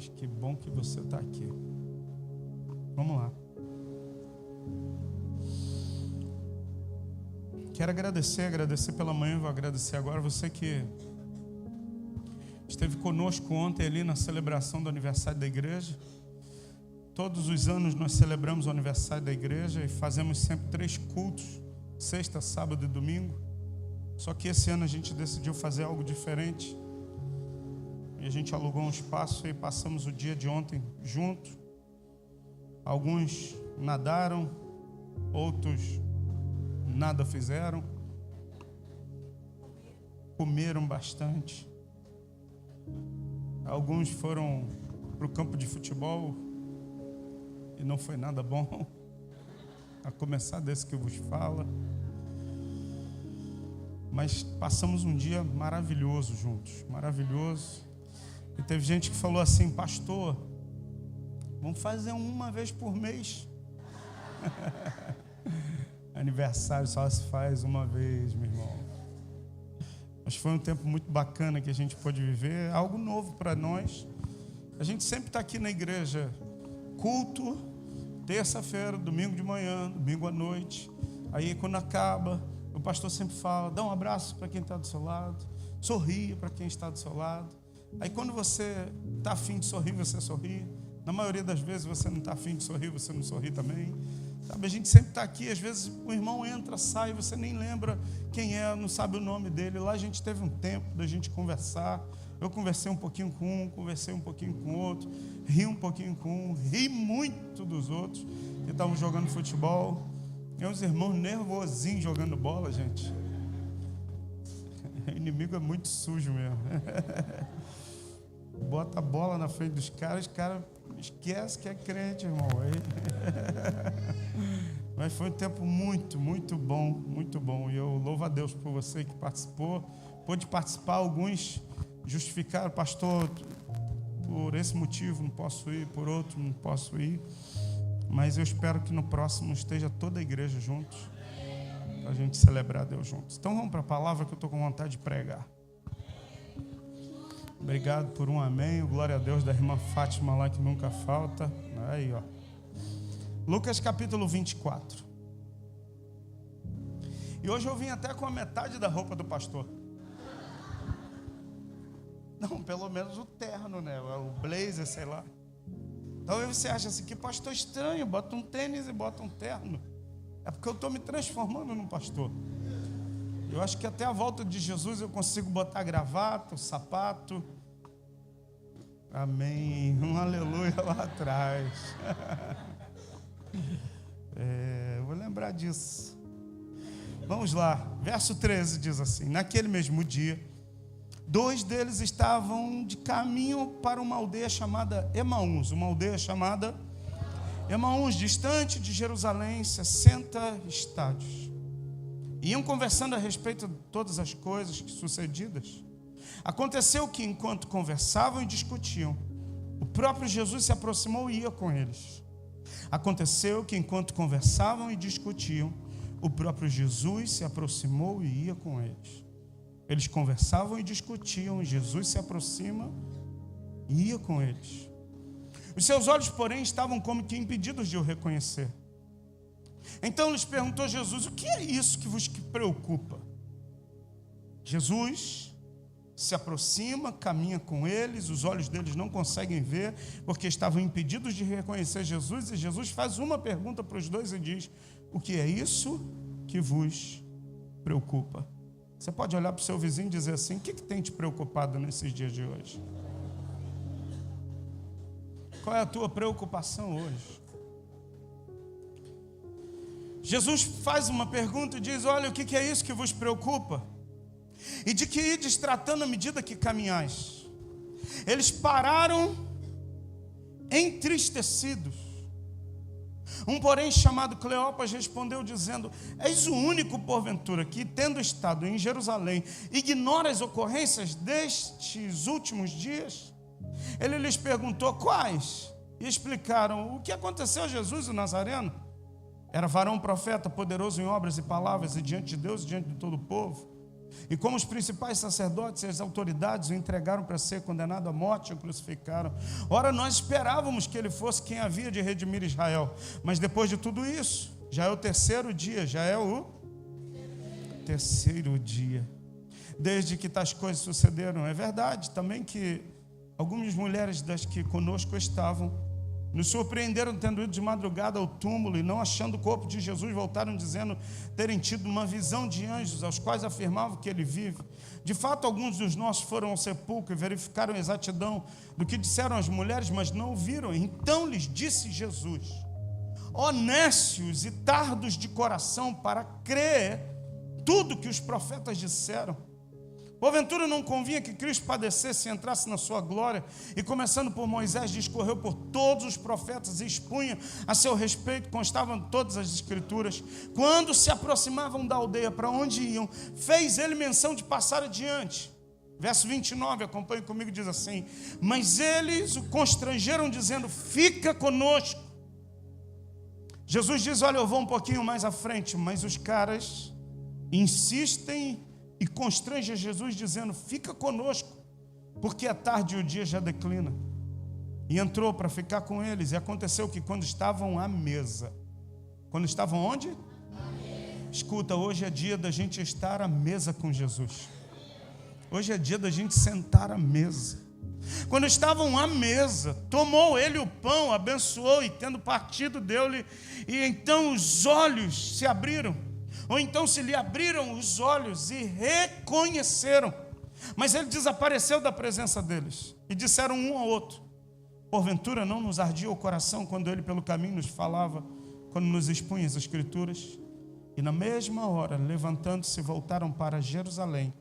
mas que bom que você está aqui. Vamos lá. Quero agradecer pela manhã, vou agradecer agora você que esteve conosco ontem ali na celebração do aniversário da igreja. Todos os anos nós celebramos o aniversário da igreja e fazemos sempre 3 cultos, sexta, sábado e domingo. Só que esse ano a gente decidiu fazer algo diferente. E a gente alugou um espaço e passamos o dia de ontem juntos. Alguns nadaram, outros nada fizeram, comeram bastante. Alguns foram para o campo de futebol e não foi nada bom, a começar desse que vos fala. Mas passamos um dia maravilhoso juntos, maravilhoso. E teve gente que falou assim: pastor, vamos fazer uma vez por mês. Aniversário só se faz uma vez, meu irmão. Mas foi um tempo muito bacana que a gente pôde viver, algo novo para nós. A gente sempre está aqui na igreja, culto, terça-feira, domingo de manhã, domingo à noite. Aí quando acaba, o pastor sempre fala: dá um abraço para quem está do seu lado, sorria para quem está do seu lado. Aí quando você está afim de sorrir, você sorri. Na maioria das vezes você não está afim de sorrir, você não sorri também. Sabe, a gente sempre está aqui, às vezes o irmão entra, sai, você nem lembra quem é, não sabe o nome dele. Lá a gente teve um tempo da gente conversar. Eu conversei um pouquinho com um, conversei um pouquinho com o outro, ri um pouquinho com um, ri muito dos outros que estavam jogando futebol. E os irmãos nervosinhos jogando bola, gente. O inimigo é muito sujo mesmo. Bota a bola na frente dos caras, os caras esquecem que é crente, irmão. Mas foi um tempo muito, muito bom, muito bom. E eu louvo a Deus por você que participou. Pôde participar, alguns justificaram: pastor, por esse motivo não posso ir, por outro não posso ir. Mas eu espero que no próximo esteja toda a igreja juntos, para a gente celebrar Deus juntos. Então vamos para a palavra que eu estou com vontade de pregar. Obrigado por um amém. Glória a Deus da irmã Fátima lá que nunca falta. Aí, ó. Lucas capítulo 24. E hoje eu vim até com a metade da roupa do pastor. Não, pelo menos o terno, né? O blazer, sei lá. Talvez você ache assim: que pastor estranho, bota um tênis e bota um terno. É porque eu estou me transformando num pastor. Eu acho que até a volta de Jesus eu consigo botar gravata, sapato. Amém. Um aleluia lá atrás. Vou lembrar disso. Vamos lá. Verso 13 diz assim: naquele mesmo dia, 2 deles estavam de caminho para uma aldeia chamada Emaús. Uma aldeia chamada Emaús, distante de Jerusalém, 60 estádios. Iam conversando a respeito de todas as coisas sucedidas. Aconteceu que, enquanto conversavam e discutiam, o próprio Jesus se aproximou e ia com eles. Aconteceu que, enquanto conversavam e discutiam, o próprio Jesus se aproximou e ia com eles. Eles conversavam e discutiam, e Jesus se aproxima e ia com eles. Os seus olhos, porém, estavam como que impedidos de o reconhecer. Então lhes perguntou Jesus: o que é isso que vos preocupa? Jesus se aproxima, caminha com eles, os olhos deles não conseguem ver, porque estavam impedidos de reconhecer Jesus, e Jesus faz uma pergunta para os 2 e diz: o que é isso que vos preocupa? Você pode olhar para o seu vizinho e dizer assim: o que tem te preocupado nesses dias de hoje? Qual é a tua preocupação hoje? Jesus faz uma pergunta e diz: olha, o que é isso que vos preocupa? E de que ides tratando à medida que caminhais? Eles pararam entristecidos. Um, porém, chamado Cleopas, respondeu dizendo: és o único, porventura, que, tendo estado em Jerusalém, ignora as ocorrências destes últimos dias? Ele lhes perguntou: quais? E explicaram: o que aconteceu a Jesus, o Nazareno? Era varão profeta, poderoso em obras e palavras, e diante de Deus e diante de todo o povo. E como os principais sacerdotes e as autoridades o entregaram para ser condenado à morte e o crucificaram. Ora, nós esperávamos que ele fosse quem havia de redimir Israel. Mas depois de tudo isso, já é o terceiro dia, terceiro dia, desde que tais coisas sucederam. É verdade também que algumas mulheres das que conosco estavam nos surpreenderam tendo ido de madrugada ao túmulo e não achando o corpo de Jesus, voltaram dizendo terem tido uma visão de anjos, aos quais afirmavam que ele vive. De fato, alguns dos nossos foram ao sepulcro e verificaram a exatidão do que disseram as mulheres, mas não o viram. Então lhes disse Jesus: ó nécios e tardos de coração para crer tudo que os profetas disseram. Porventura não convinha que Cristo padecesse e entrasse na sua glória? E começando por Moisés, discorreu por todos os profetas e expunha a seu respeito, constavam todas as escrituras. Quando se aproximavam da aldeia para onde iam, fez ele menção de passar adiante. Verso 29, acompanhe comigo, diz assim: mas eles o constrangeram dizendo: fica conosco. Jesus diz: olha, eu vou um pouquinho mais à frente, mas os caras insistem e constrange Jesus dizendo: fica conosco, porque é tarde e o dia já declina. E entrou para ficar com eles. E aconteceu que quando estavam à mesa, quando estavam onde? Escuta, hoje é dia da gente estar à mesa com Jesus. Hoje é dia da gente sentar à mesa. Quando estavam à mesa, tomou ele o pão, abençoou e tendo partido deu-lhe, e então os olhos se abriram. Ou então se lhe abriram os olhos e reconheceram. Mas ele desapareceu da presença deles. E disseram um ao outro: porventura não nos ardia o coração quando ele pelo caminho nos falava, quando nos expunha as escrituras? E na mesma hora, levantando-se, voltaram para Jerusalém,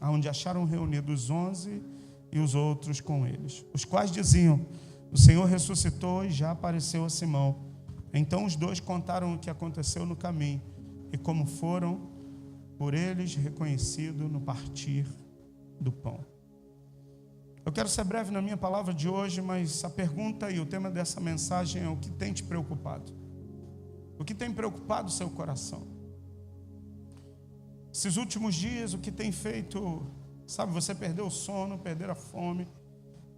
aonde acharam reunidos os 11 e os outros com eles, os quais diziam: o Senhor ressuscitou e já apareceu a Simão. Então os dois contaram o que aconteceu no caminho e como foram por eles reconhecidos no partir do pão. Eu quero ser breve na minha palavra de hoje, mas a pergunta e o tema dessa mensagem é: o que tem te preocupado? O que tem preocupado o seu coração? Esses últimos dias, o que tem feito, sabe, você perder o sono, perder a fome.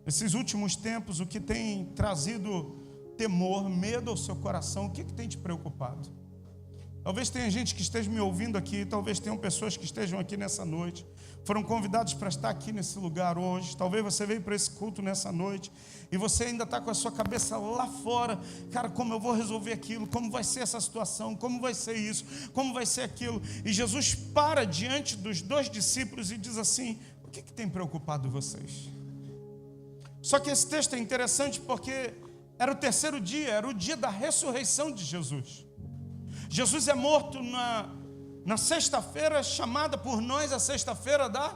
Esses últimos tempos, o que tem trazido temor, medo ao seu coração, o que tem te preocupado? Talvez tenha gente que esteja me ouvindo aqui, talvez tenham pessoas que estejam aqui nessa noite, foram convidados para estar aqui nesse lugar hoje. Talvez você veio para esse culto nessa noite e você ainda está com a sua cabeça lá fora. Cara, como eu vou resolver aquilo? Como vai ser essa situação? Como vai ser isso? Como vai ser aquilo? E Jesus para diante dos dois discípulos e diz assim: o que tem preocupado vocês? Só que esse texto é interessante porque era o terceiro dia, era o dia da ressurreição de Jesus. Jesus é morto na sexta-feira, chamada por nós a sexta-feira da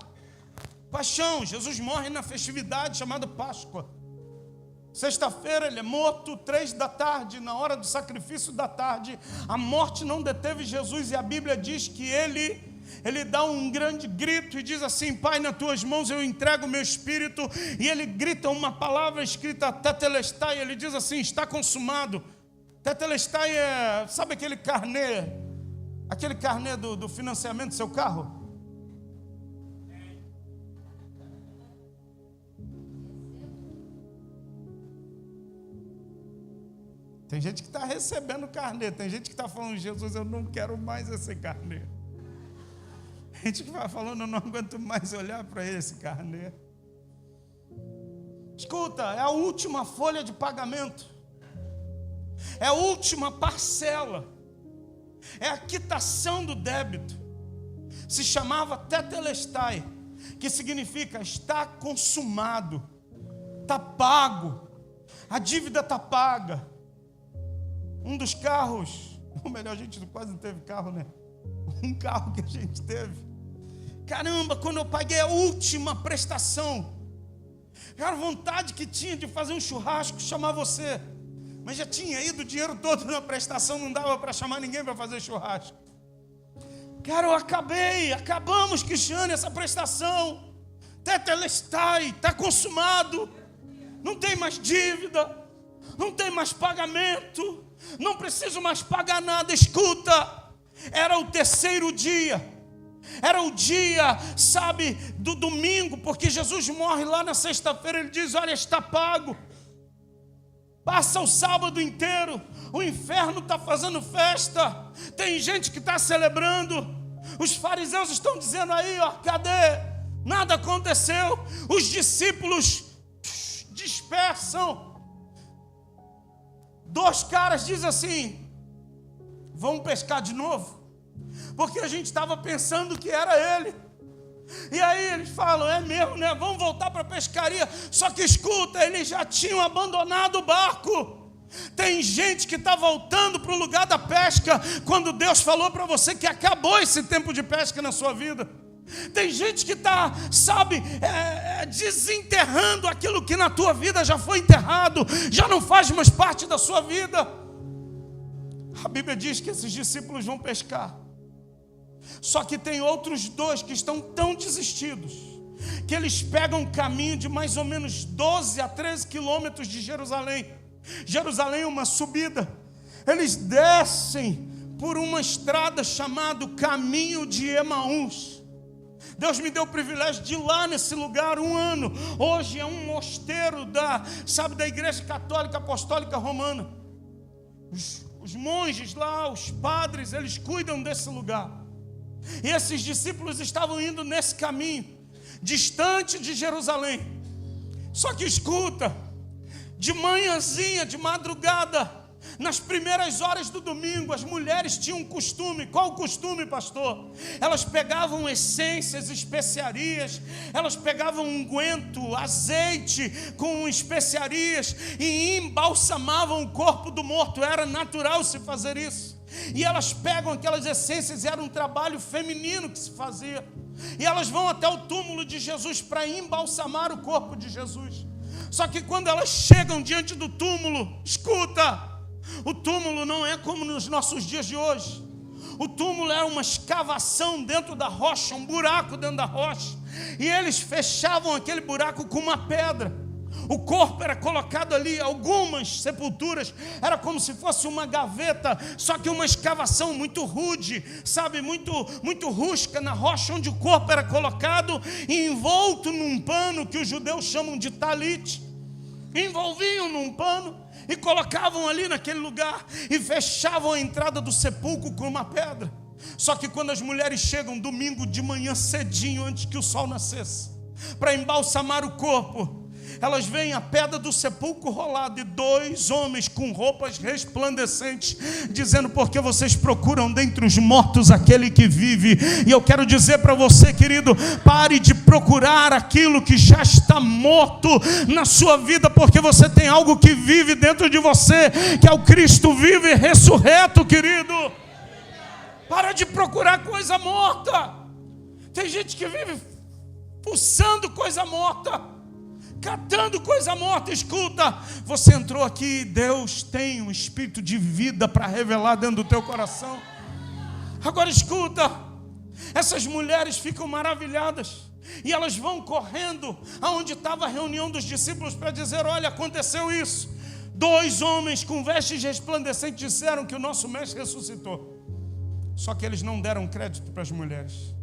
paixão. Jesus morre na festividade chamada Páscoa. Sexta-feira ele é morto, 3 da tarde, na hora do sacrifício da tarde. A morte não deteve Jesus e a Bíblia diz que ele dá um grande grito e diz assim: Pai, nas tuas mãos eu entrego o meu espírito. E ele grita uma palavra escrita tetelestai, ele diz assim: está consumado. Tetelestai é, sabe aquele carnê do financiamento do seu carro? Tem gente que está recebendo carnê, tem gente que está falando: Jesus, eu não quero mais esse carnê. Tem gente que vai falando: eu não aguento mais olhar para esse carnê. Escuta, é a última folha de pagamento. É a última parcela, é a quitação do débito. Se chamava tetelestai, que significa está consumado, está pago, a dívida está paga. Um dos carros, ou melhor, a gente quase não teve carro, né? Um carro que a gente teve, caramba, quando eu paguei a última prestação, cara, vontade que tinha de fazer um churrasco, chamar você. Mas já tinha ido o dinheiro todo na prestação, não dava para chamar ninguém para fazer churrasco. Cara, acabamos, Cristiane, essa prestação. Tetelestai, está consumado. Não tem mais dívida, não tem mais pagamento, não preciso mais pagar nada. Escuta, era o terceiro dia. Era o dia, sabe, do domingo, porque Jesus morre lá na sexta-feira. Ele diz: olha, está pago. Passa o sábado inteiro, o inferno está fazendo festa, tem gente que está celebrando. Os fariseus estão dizendo aí, ó, cadê? Nada aconteceu. Os discípulos dispersam. 2 caras dizem assim: vamos pescar de novo? Porque a gente estava pensando que era ele. E aí eles falam: é mesmo, né? Vamos voltar para a pescaria. Só que escuta, eles já tinham abandonado o barco. Tem gente que está voltando para o lugar da pesca quando Deus falou para você que acabou esse tempo de pesca na sua vida. Tem gente que está, sabe, desenterrando aquilo que na tua vida já foi enterrado, já não faz mais parte da sua vida. A Bíblia diz que esses discípulos vão pescar. Só que tem outros 2 que estão tão desistidos que eles pegam um caminho de mais ou menos 12 a 13 quilômetros de Jerusalém. Jerusalém é uma subida. Eles descem por uma estrada chamada Caminho de Emaús. Deus me deu o privilégio de ir lá nesse lugar 1 ano. Hoje é um mosteiro da Igreja Católica Apostólica Romana. Os monges lá, os padres, eles cuidam desse lugar. E esses discípulos estavam indo nesse caminho, distante de Jerusalém. Só que escuta, de manhãzinha, de madrugada, nas primeiras horas do domingo, as mulheres tinham um costume. Qual o costume, pastor? Elas pegavam essências, especiarias, elas pegavam unguento, azeite com especiarias e embalsamavam o corpo do morto. Era natural se fazer isso. E elas pegam aquelas essências, era um trabalho feminino que se fazia. E elas vão até o túmulo de Jesus para embalsamar o corpo de Jesus. Só que quando elas chegam diante do túmulo, escuta, o túmulo não é como nos nossos dias de hoje. O túmulo é uma escavação dentro da rocha, um buraco dentro da rocha. E eles fechavam aquele buraco com uma pedra. O corpo era colocado ali, algumas sepulturas, era como se fosse uma gaveta, só que uma escavação muito rude, sabe, muito rústica na rocha, onde o corpo era colocado, envolto num pano que os judeus chamam de talit. Envolviam num pano e colocavam ali naquele lugar e fechavam a entrada do sepulcro com uma pedra. Só que quando as mulheres chegam domingo de manhã cedinho, antes que o sol nascesse, para embalsamar o corpo, elas veem a pedra do sepulcro rolada e 2 homens com roupas resplandecentes, dizendo: porque vocês procuram dentre os mortos aquele que vive. E eu quero dizer para você, querido, pare de procurar aquilo que já está morto na sua vida, porque você tem algo que vive dentro de você, que é o Cristo vivo e ressurreto, querido. Para de procurar coisa morta. Tem gente que vive fuçando coisa morta, catando coisa morta. Escuta, você entrou aqui, Deus tem um espírito de vida para revelar dentro do teu coração. Agora escuta, essas mulheres ficam maravilhadas e elas vão correndo aonde estava a reunião dos discípulos para dizer: olha, aconteceu isso. 2 homens com vestes resplandecentes disseram que o nosso mestre ressuscitou. Só que eles não deram crédito para as mulheres.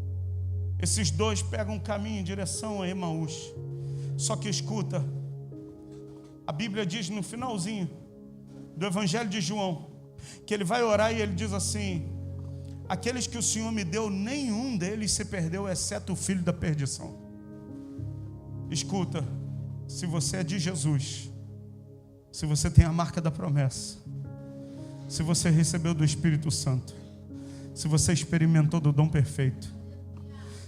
Esses 2 pegam um caminho em direção a Emaús. Só que escuta, a Bíblia diz no finalzinho do Evangelho de João, que ele vai orar e ele diz assim: aqueles que o Senhor me deu, nenhum deles se perdeu, exceto o filho da perdição. Escuta, se você é de Jesus, se você tem a marca da promessa, se você recebeu do Espírito Santo, se você experimentou do dom perfeito,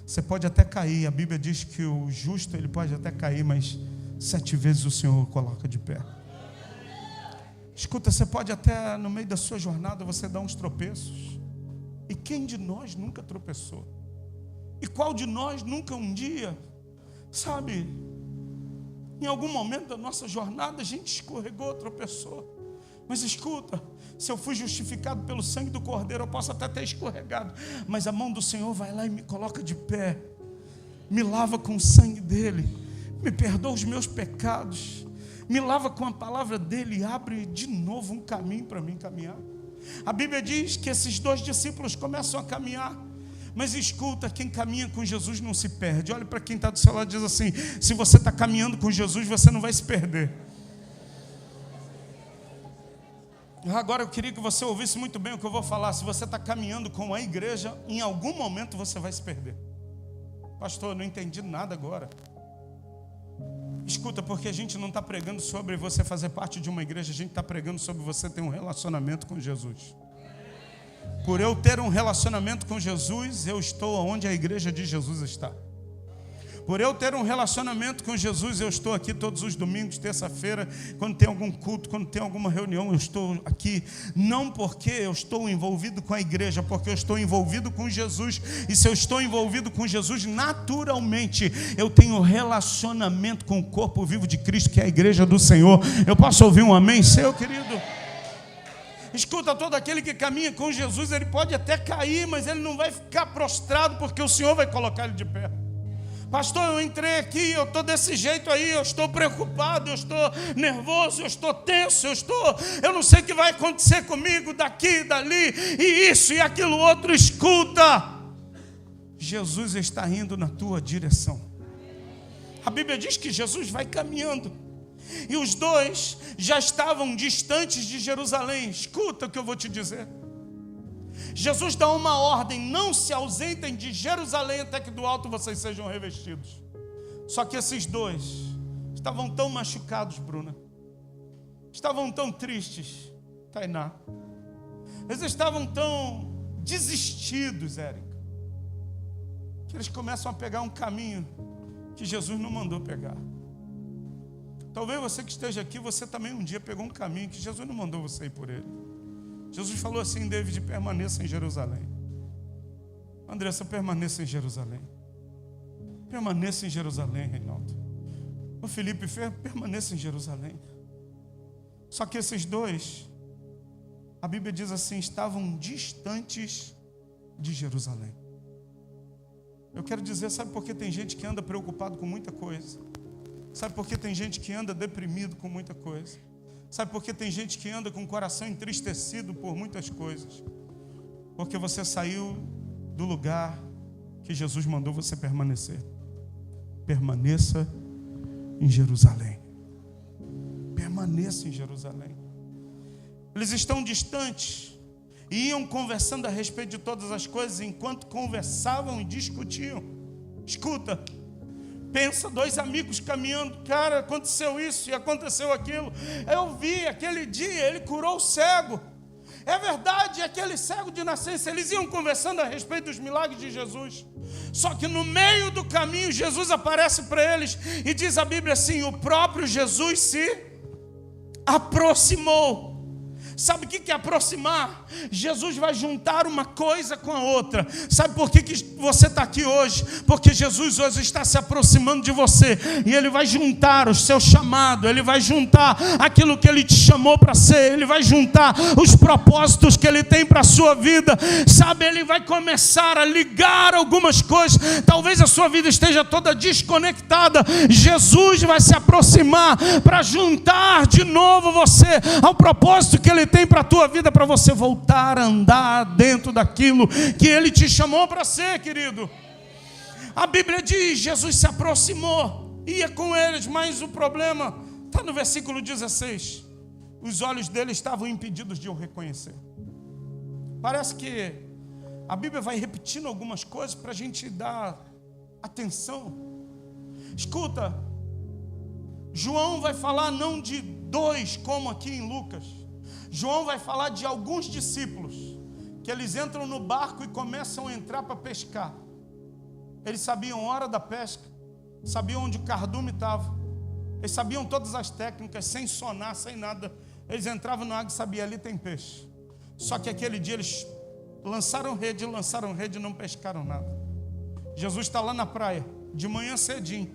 você pode até cair. A Bíblia diz que o justo, ele pode até cair, mas 7 vezes o Senhor o coloca de pé. Escuta, você pode até no meio da sua jornada você dar uns tropeços. E quem de nós nunca tropeçou? E qual de nós nunca um dia, sabe, em algum momento da nossa jornada a gente escorregou, tropeçou? Mas escuta, se eu fui justificado pelo sangue do Cordeiro, eu posso até ter escorregado, mas a mão do Senhor vai lá e me coloca de pé, me lava com o sangue dele, me perdoa os meus pecados, me lava com a palavra dele e abre de novo um caminho para mim caminhar. A Bíblia diz que esses 2 discípulos começam a caminhar, Mas escuta, quem caminha com Jesus não se perde. Olha para quem está do seu lado e diz assim: se você está caminhando com Jesus, você não vai se perder. Agora eu queria que você ouvisse muito bem o que eu vou falar. Se você está caminhando com a igreja, em algum momento você vai se perder. Pastor, eu não entendi nada agora. Escuta, porque a gente não está pregando sobre você fazer parte de uma igreja, a gente está pregando sobre você ter um relacionamento com Jesus. Por eu ter um relacionamento com Jesus, eu estou onde a igreja de Jesus está. Por eu ter um relacionamento com Jesus, eu estou aqui todos os domingos, terça-feira, quando tem algum culto, quando tem alguma reunião, eu estou aqui. Não porque eu estou envolvido com a igreja, porque eu estou envolvido com Jesus. E se eu estou envolvido com Jesus, naturalmente, eu tenho relacionamento com o corpo vivo de Cristo, que é a igreja do Senhor. Eu posso ouvir um amém, seu querido? Escuta, todo aquele que caminha com Jesus, ele pode até cair, mas ele não vai ficar prostrado, porque o Senhor vai colocar ele de pé. Pastor, eu entrei aqui, eu estou desse jeito aí, eu estou preocupado, eu estou nervoso, eu estou tenso, eu não sei o que vai acontecer comigo daqui, dali, e isso e aquilo outro. Escuta, Jesus está indo na tua direção. A Bíblia diz que Jesus vai caminhando, e os dois já estavam distantes de Jerusalém. Escuta o que eu vou te dizer. Jesus dá uma ordem: não se ausentem de Jerusalém até que do alto vocês sejam revestidos. Só que esses dois estavam tão machucados, Bruna, estavam tão tristes, Tainá, eles estavam tão desistidos, Érica, que eles começam a pegar um caminho que Jesus não mandou pegar. Talvez você que esteja aqui, você também um dia pegou um caminho que Jesus não mandou você ir por ele. Jesus falou assim: David, permaneça em Jerusalém. Andressa, permaneça em Jerusalém. Permaneça em Jerusalém, Reinaldo. O Felipe, permaneça em Jerusalém. Só que esses dois, a Bíblia diz assim, estavam distantes de Jerusalém. Eu quero dizer, sabe por que tem gente que anda preocupado com muita coisa? Sabe por que tem gente que anda deprimido com muita coisa? Sabe por que tem gente que anda com o coração entristecido por muitas coisas? Porque você saiu do lugar que Jesus mandou você permanecer. Permaneça em Jerusalém. Permaneça em Jerusalém. Eles estão distantes e iam conversando a respeito de todas as coisas enquanto conversavam e discutiam. Escuta. Pensa, dois amigos caminhando, cara, aconteceu isso e aconteceu aquilo. Eu vi aquele dia, ele curou o cego. É verdade, aquele cego de nascença. Eles iam conversando a respeito dos milagres de Jesus. Só que no meio do caminho, Jesus aparece para eles e diz a Bíblia assim: o próprio Jesus se aproximou. Sabe o que é aproximar? Jesus vai juntar uma coisa com a outra. Sabe por que você está aqui hoje? Porque Jesus hoje está se aproximando de você. E Ele vai juntar o seu chamado. Ele vai juntar aquilo que Ele te chamou para ser. Ele vai juntar os propósitos que Ele tem para a sua vida. Sabe, Ele vai começar a ligar algumas coisas. Talvez a sua vida esteja toda desconectada. Jesus vai se aproximar para juntar de novo você ao propósito que Ele tem para a tua vida, para você voltar a andar dentro daquilo que Ele te chamou para ser, querido. A Bíblia diz, Jesus se aproximou, ia com eles, mas o problema está no versículo 16. Os olhos dele estavam impedidos de o reconhecer. Parece que a Bíblia vai repetindo algumas coisas para a gente dar atenção. Escuta, João vai falar não de dois, como aqui em Lucas. João vai falar de alguns discípulos que eles entram no barco e começam a entrar para pescar. Eles sabiam a hora da pesca, sabiam onde o cardume estava, eles sabiam todas as técnicas, sem sonar, sem nada. Eles entravam na água e sabiam: ali tem peixe. Só que aquele dia eles lançaram rede e não pescaram nada. Jesus está lá na praia, de manhã cedinho.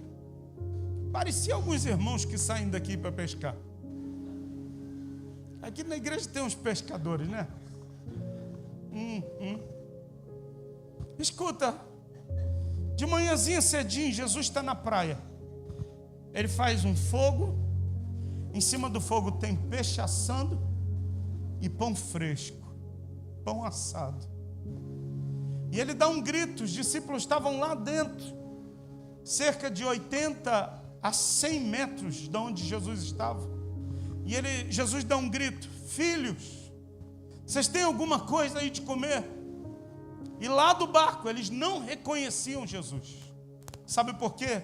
Parecia alguns irmãos que saem daqui para pescar. Aqui na igreja tem uns pescadores, né? Escuta, de manhãzinha cedinho, Jesus está na praia. Ele faz um fogo. Em cima do fogo tem peixe assando e pão fresco, pão assado. E ele dá um grito, os discípulos estavam lá dentro, cerca de 80 a 100 metros de onde Jesus estava. E Jesus dá um grito: filhos, vocês têm alguma coisa aí de comer? E lá do barco eles não reconheciam Jesus. Sabe por quê?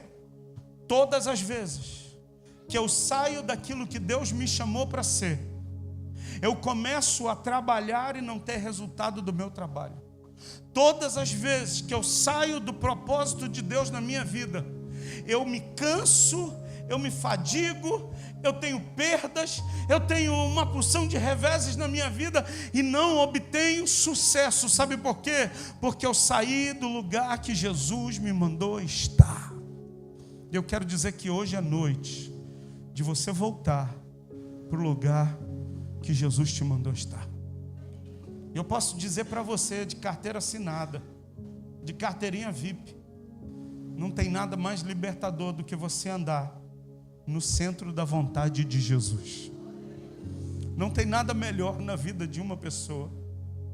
Todas as vezes que eu saio daquilo que Deus me chamou para ser, eu começo a trabalhar e não ter resultado do meu trabalho. Todas as vezes que eu saio do propósito de Deus na minha vida, eu me canso, eu me fadigo, eu tenho perdas, eu tenho uma porção de reveses na minha vida e não obtenho sucesso. Sabe por quê? Porque eu saí do lugar que Jesus me mandou estar. Eu quero dizer que hoje é noite de você voltar para o lugar que Jesus te mandou estar. Eu posso dizer para você, de carteira assinada, de carteirinha VIP, não tem nada mais libertador do que você andar no centro da vontade de Jesus. Não tem nada melhor na vida de uma pessoa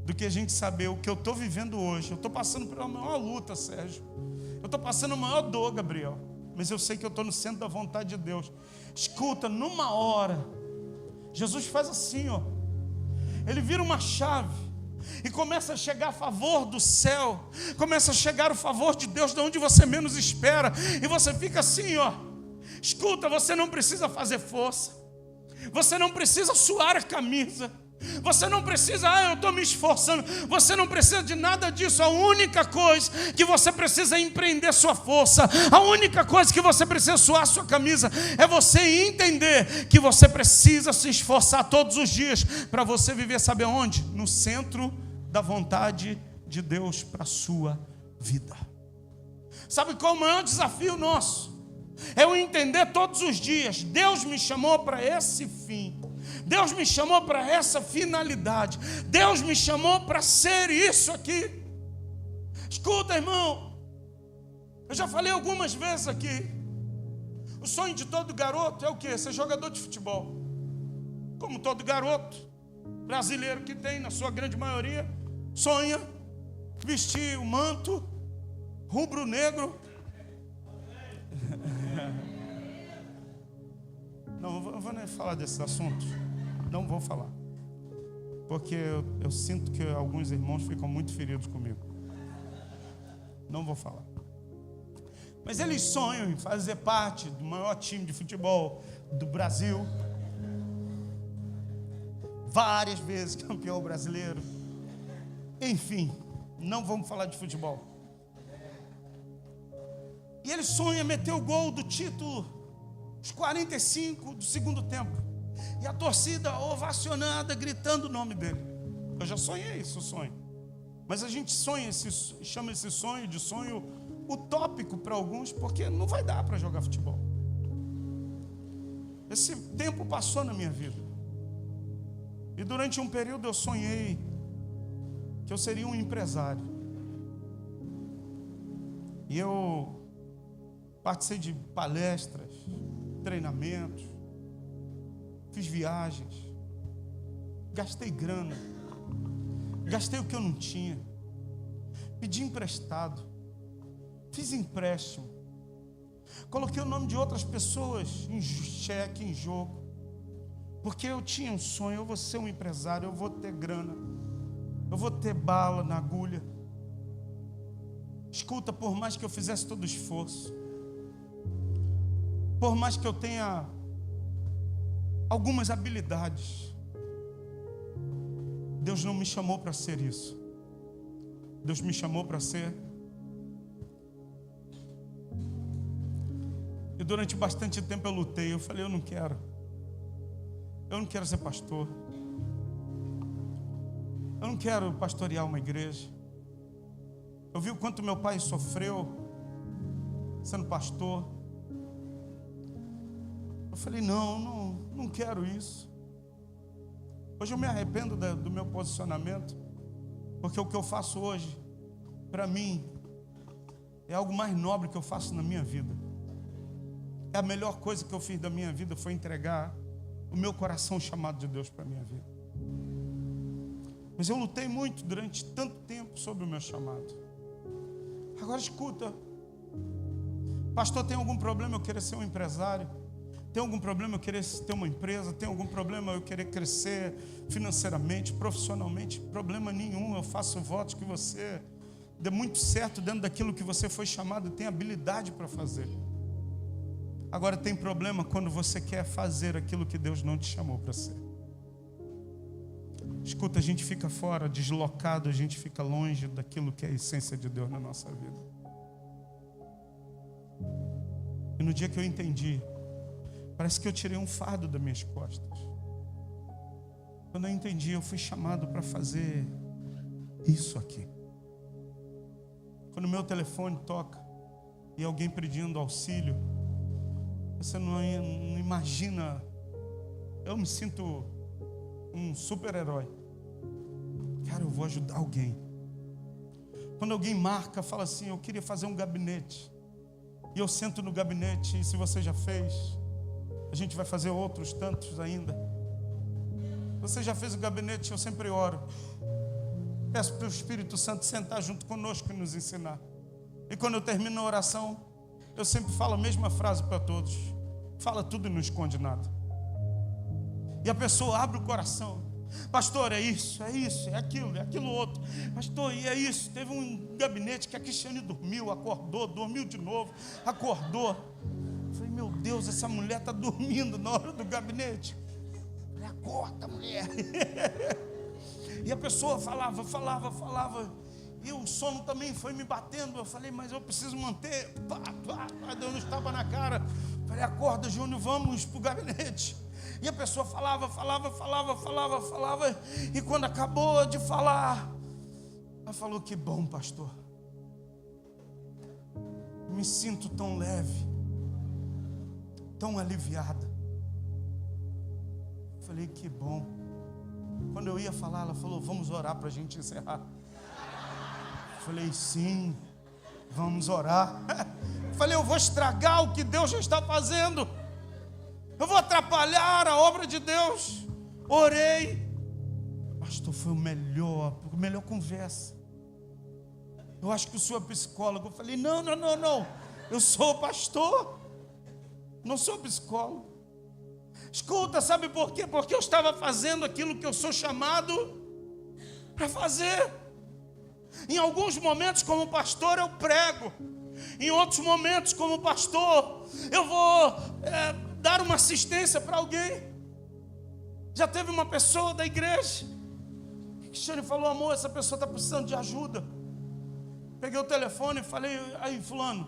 do que a gente saber o que eu estou vivendo hoje. Eu estou passando por uma maior luta, Sérgio. Eu estou passando a maior dor, Gabriel. Mas eu sei que eu estou no centro da vontade de Deus. Escuta, numa hora, Jesus faz assim, ó. Ele vira uma chave e começa a chegar a favor do céu. Começa a chegar o favor de Deus de onde você menos espera. E você fica assim, ó. Escuta, você não precisa fazer força. Você não precisa suar a camisa. Você não precisa, eu estou me esforçando. Você não precisa de nada disso. A única coisa que você precisa é empreender sua força. A única coisa que você precisa suar sua camisa é você entender que você precisa se esforçar todos os dias para você viver, sabe aonde? No centro da vontade de Deus para a sua vida. Sabe qual é o maior desafio nosso? É eu entender todos os dias: Deus me chamou para esse fim, Deus me chamou para essa finalidade, Deus me chamou para ser isso aqui. Escuta, irmão, eu já falei algumas vezes aqui, o sonho de todo garoto é o quê? Ser jogador de futebol. Como todo garoto brasileiro que tem, na sua grande maioria, sonha vestir o manto rubro-negro. Não, eu vou nem falar desses assuntos. Não vou falar. Porque eu sinto que alguns irmãos ficam muito feridos comigo. Não vou falar. Mas eles sonham em fazer parte do maior time de futebol do Brasil. Várias vezes campeão brasileiro. Enfim, não vamos falar de futebol. E ele sonha meter o gol do título, os 45 do segundo tempo. E a torcida ovacionada, gritando o nome dele. Eu já sonhei esse sonho. Mas a gente chama esse sonho de sonho utópico para alguns, porque não vai dar para jogar futebol. Esse tempo passou na minha vida. E durante um período eu sonhei que eu seria um empresário. E eu participei de palestras, treinamentos, fiz viagens, gastei grana, gastei o que eu não tinha, pedi emprestado, fiz empréstimo, coloquei o nome de outras pessoas em xeque, em jogo, porque eu tinha um sonho: eu vou ser um empresário, eu vou ter grana, eu vou ter bala na agulha. Escuta, por mais que eu fizesse todo o esforço, por mais que eu tenha algumas habilidades, Deus não me chamou para ser isso. Deus me chamou para ser. E durante bastante tempo eu lutei. Eu falei: eu não quero ser pastor. Eu não quero pastorear uma igreja. Eu vi o quanto meu pai sofreu sendo pastor. Eu falei: não quero isso. Hoje eu me arrependo do meu posicionamento, porque o que eu faço hoje, para mim, é algo mais nobre que eu faço na minha vida. É a melhor coisa que eu fiz da minha vida, foi entregar o meu coração chamado de Deus para a minha vida. Mas eu lutei muito durante tanto tempo sobre o meu chamado. Agora escuta. Pastor, tem algum problema eu querer ser um empresário? Tem algum problema eu querer ter uma empresa? Tem algum problema eu querer crescer financeiramente, profissionalmente? Problema nenhum. Eu faço votos que você dê muito certo dentro daquilo que você foi chamado e tem habilidade para fazer. Agora tem problema quando você quer fazer aquilo que Deus não te chamou para ser. Escuta, a gente fica fora, deslocado, a gente fica longe daquilo que é a essência de Deus na nossa vida. E no dia que eu entendi, parece que eu tirei um fardo das minhas costas. Quando eu entendi, eu fui chamado para fazer isso aqui. Quando o meu telefone toca e alguém pedindo auxílio, você não imagina, eu me sinto um super-herói. Cara, eu vou ajudar alguém. Quando alguém marca, fala assim, eu queria fazer um gabinete. E eu sento no gabinete, e se você já fez, a gente vai fazer outros tantos ainda. Você já fez o gabinete, eu sempre oro. Peço para o Espírito Santo sentar junto conosco e nos ensinar. E quando eu termino a oração, eu sempre falo a mesma frase para todos. Fala tudo e não esconde nada. E a pessoa abre o coração. Pastor, é isso, é aquilo outro. Pastor, e é isso. Teve um gabinete que a Cristiane dormiu, acordou, dormiu de novo, acordou. Eu falei, meu Deus, essa mulher está dormindo na hora do gabinete. Eu falei, acorda, mulher. E a pessoa falava. E o sono também foi me batendo. Eu falei, mas eu preciso manter. Deus não estava na cara. Eu falei, acorda, Júnior, vamos para o gabinete. E a pessoa falava. E quando acabou de falar, ela falou, que bom, pastor. Me sinto tão leve, tão aliviada. Eu falei, que bom. Quando eu ia falar, ela falou, vamos orar para a gente encerrar. Eu falei, sim, vamos orar. Eu falei, eu vou estragar o que Deus já está fazendo. Eu vou atrapalhar a obra de Deus. Orei. Pastor, foi a melhor conversa. Eu acho que o senhor é psicólogo. Eu falei, não. Eu sou pastor. Não sou psicólogo. Escuta, sabe por quê? Porque eu estava fazendo aquilo que eu sou chamado para fazer. Em alguns momentos, como pastor, eu prego. Em outros momentos, como pastor, eu vou dar uma assistência para alguém. Já teve uma pessoa da igreja que Cristiane falou, amor, essa pessoa está precisando de ajuda. Peguei o telefone e falei, aí fulano,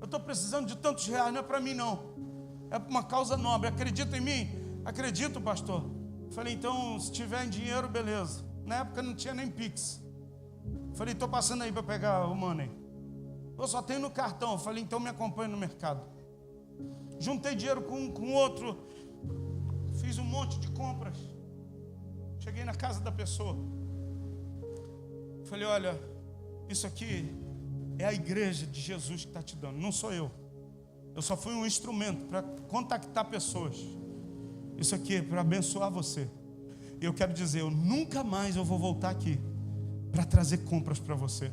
eu estou precisando de tantos reais, não é para mim não, é para uma causa nobre, acredita em mim? Acredito, pastor. Falei, então se tiver em dinheiro, beleza. Na época não tinha nem Pix. Falei, estou passando aí para pegar o money. Eu só tenho no cartão. Falei, então me acompanhe no mercado. Juntei dinheiro com outro. Fiz um monte de compras. Cheguei na casa da pessoa. Falei, olha, isso aqui é a igreja de Jesus que está te dando. Não sou eu. Eu só fui um instrumento para contactar pessoas. Isso aqui é para abençoar você. E eu quero dizer, eu nunca mais eu vou voltar aqui para trazer compras para você,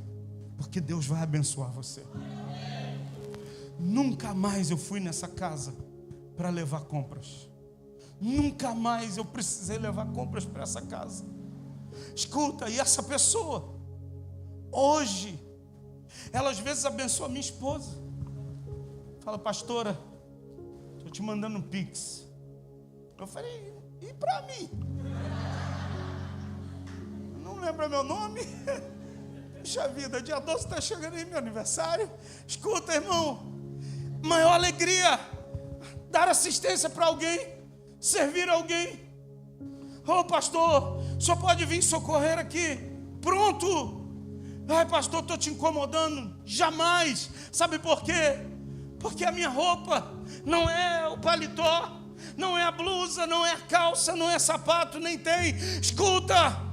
porque Deus vai abençoar você. Nunca mais eu fui nessa casa para levar compras. Nunca mais eu precisei levar compras para essa casa. Escuta, e essa pessoa hoje, ela às vezes abençoa a minha esposa. Fala, pastora, estou te mandando um Pix. Eu falei, e para mim? Não lembra meu nome? Puxa vida, dia 12 está chegando aí meu aniversário. Escuta, irmão, maior alegria dar assistência para alguém, servir alguém. Ô pastor, só pode vir socorrer aqui. Pronto. Ai pastor, estou te incomodando. Jamais. Sabe por quê? Porque a minha roupa não é o paletó, não é a blusa, não é a calça, não é sapato, nem tem. Escuta,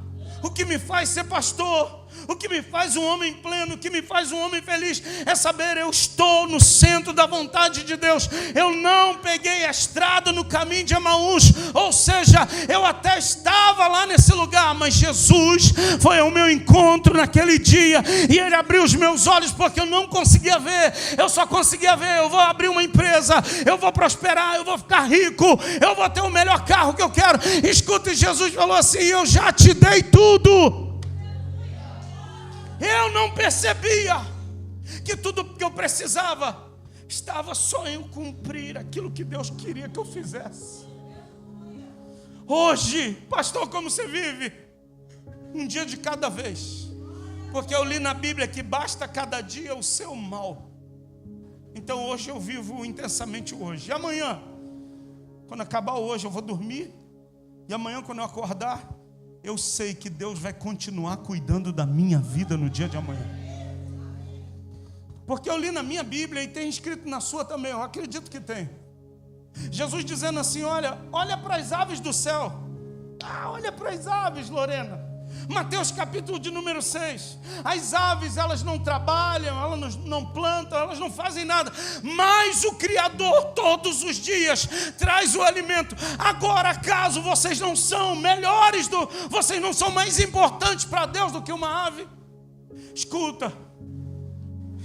o que me faz ser pastor O que me faz um homem pleno, o que me faz um homem feliz, é saber eu estou no centro da vontade de Deus. Eu não peguei a estrada no caminho de Emaús, ou seja, eu até estava lá nesse lugar, mas Jesus foi ao meu encontro naquele dia, e Ele abriu os meus olhos, porque eu não conseguia ver. Eu só conseguia ver: eu vou abrir uma empresa, eu vou prosperar, eu vou ficar rico, eu vou ter o melhor carro que eu quero. Escuta, Jesus falou assim: eu já te dei tudo. Eu não percebia que tudo que eu precisava estava só em cumprir aquilo que Deus queria que eu fizesse. Hoje, pastor, como você vive? Um dia de cada vez. Porque eu li na Bíblia que basta cada dia o seu mal. Então hoje eu vivo intensamente hoje. E amanhã, quando acabar hoje, eu vou dormir. E amanhã, quando eu acordar, eu sei que Deus vai continuar cuidando da minha vida no dia de amanhã. Porque eu li na minha Bíblia, e tem escrito na sua também, eu acredito que tem. Jesus dizendo assim: olha para as aves do céu. Olha para as aves, Lorena. Mateus capítulo de número 6. As aves, elas não trabalham, elas não plantam, elas não fazem nada, mas o Criador todos os dias traz o alimento. Agora, acaso vocês não são melhores, vocês não são mais importantes para Deus do que uma ave? Escuta,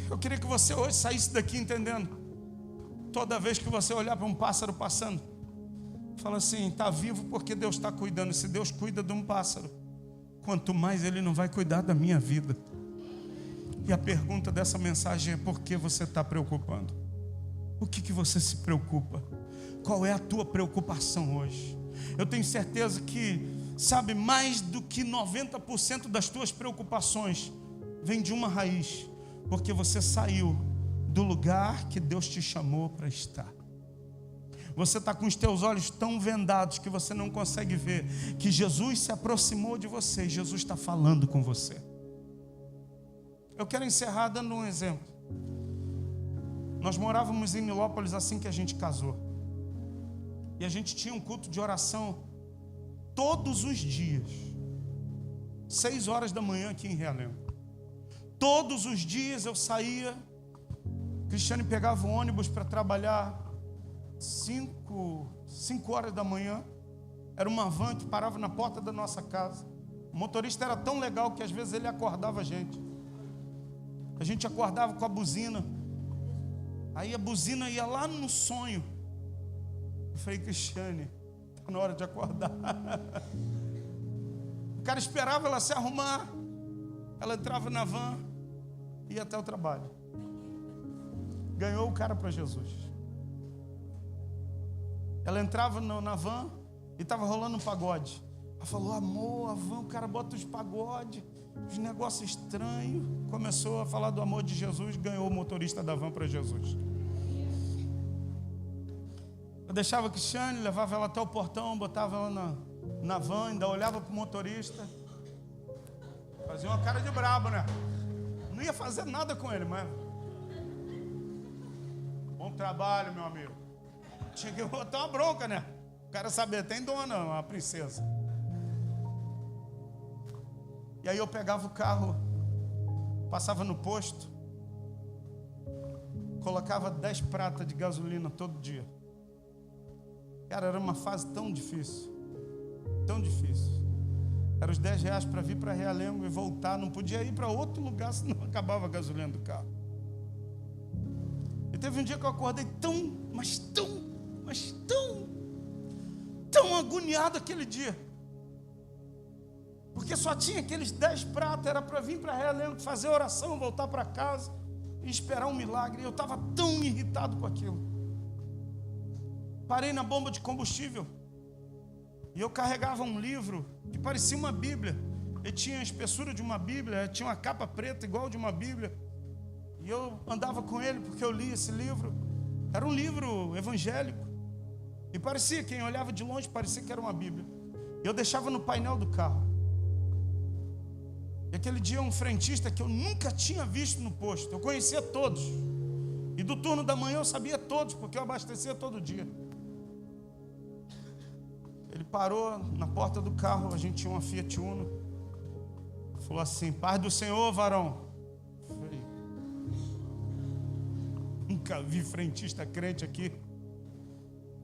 eu queria que você hoje saísse daqui entendendo. Toda vez que você olhar para um pássaro passando, fala assim: está vivo porque Deus está cuidando. Se Deus cuida de um pássaro, quanto mais Ele não vai cuidar da minha vida. E a pergunta dessa mensagem é: por que você está preocupando? O que você se preocupa? Qual é a tua preocupação hoje? Eu tenho certeza que, sabe, mais do que 90% das tuas preocupações vem de uma raiz, porque você saiu do lugar que Deus te chamou para estar. Você está com os teus olhos tão vendados que você não consegue ver que Jesus se aproximou de você e Jesus está falando com você. Eu quero encerrar dando um exemplo. Nós morávamos em Nilópolis assim que a gente casou. E a gente tinha um culto de oração todos os dias, 6 horas da manhã aqui em Realengo. Todos os dias eu saía, Cristiane pegava o ônibus para trabalhar 5 horas da manhã. Era uma van que parava na porta da nossa casa. O motorista era tão legal que às vezes ele acordava a gente. A gente acordava com a buzina. Aí a buzina ia lá no sonho. Eu falei: Cristiane, está na hora de acordar. O cara esperava ela se arrumar. Ela entrava na van, ia até o trabalho. Ganhou o cara para Jesus. Ela entrava na van e estava rolando um pagode. Ela falou: amor, a van, o cara bota os pagodes, os negócios estranhos. Começou a falar do amor de Jesus, ganhou o motorista da van para Jesus. Eu deixava a Cristiane, levava ela até o portão, botava ela na van, ainda olhava para o motorista. Fazia uma cara de brabo, né? Não ia fazer nada com ele, mas... bom trabalho, meu amigo. Tinha que botar uma bronca, né? O cara sabia, tem dona, uma princesa. E aí eu pegava o carro, passava no posto, colocava 10 pratas de gasolina todo dia. Cara, era uma fase tão difícil. Tão difícil. Era os 10 reais para vir para Realengo e voltar. Não podia ir para outro lugar, senão acabava a gasolina do carro. E teve um dia que eu acordei tão agoniado aquele dia. Porque só tinha aqueles 10 pratos, era para vir para Realengo, fazer oração, voltar para casa e esperar um milagre. E eu estava tão irritado com aquilo. Parei na bomba de combustível. E eu carregava um livro que parecia uma Bíblia. Ele tinha a espessura de uma Bíblia, tinha uma capa preta igual de uma Bíblia. E eu andava com ele porque eu li esse livro. Era um livro evangélico. E parecia, quem olhava de longe, parecia que era uma Bíblia. E eu deixava no painel do carro. E aquele dia um frentista que eu nunca tinha visto no posto. Eu conhecia todos. E do turno da manhã eu sabia todos, porque eu abastecia todo dia. Ele parou na porta do carro, a gente tinha uma Fiat Uno. Falou assim: paz do Senhor, varão. Falei, nunca vi frentista crente aqui.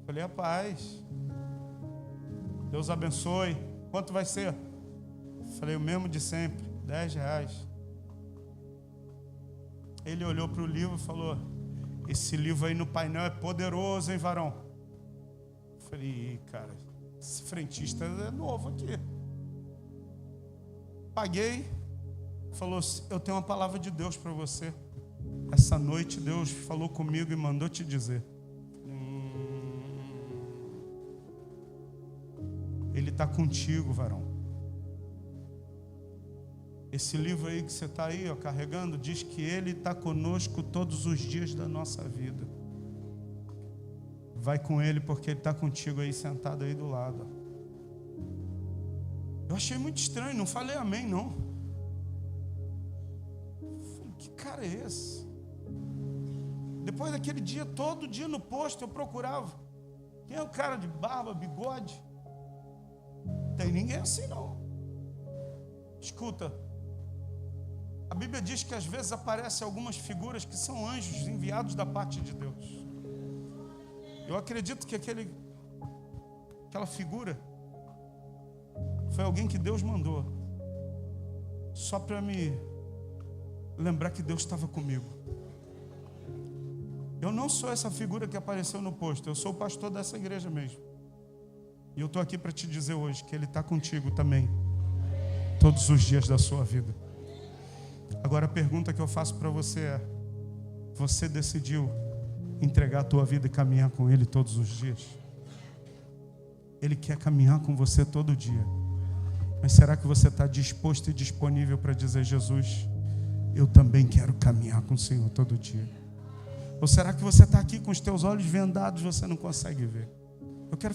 Falei, a paz. Deus abençoe. Quanto vai ser? Falei, o mesmo de sempre, R$10. Ele olhou para o livro e falou: esse livro aí no painel é poderoso, hein, varão? Falei, cara, esse frentista é novo aqui. Paguei. Falou, eu tenho uma palavra de Deus para você. Essa noite Deus falou comigo e mandou te dizer. Ele está contigo, varão. Esse livro aí que você está aí, ó, carregando, diz que Ele está conosco todos os dias da nossa vida. Vai com Ele, porque Ele está contigo aí, sentado aí do lado. Eu achei muito estranho, não falei amém, não. Falei, que cara é esse? Depois daquele dia, todo dia no posto eu procurava. Quem é o cara de barba, bigode? Tem ninguém assim, não. Escuta, a Bíblia diz que às vezes aparecem algumas figuras que são anjos enviados da parte de Deus. Eu acredito que aquela figura foi alguém que Deus mandou, só para me lembrar que Deus estava comigo. Eu não sou essa figura que apareceu no posto, eu sou o pastor dessa igreja mesmo. E eu estou aqui para te dizer hoje que Ele está contigo também, todos os dias da sua vida. Agora a pergunta que eu faço para você é: você decidiu entregar a tua vida e caminhar com Ele todos os dias? Ele quer caminhar com você todo dia. Mas será que você está disposto e disponível para dizer: Jesus, eu também quero caminhar com o Senhor todo dia? Ou será que você está aqui com os teus olhos vendados e você não consegue ver? Eu quero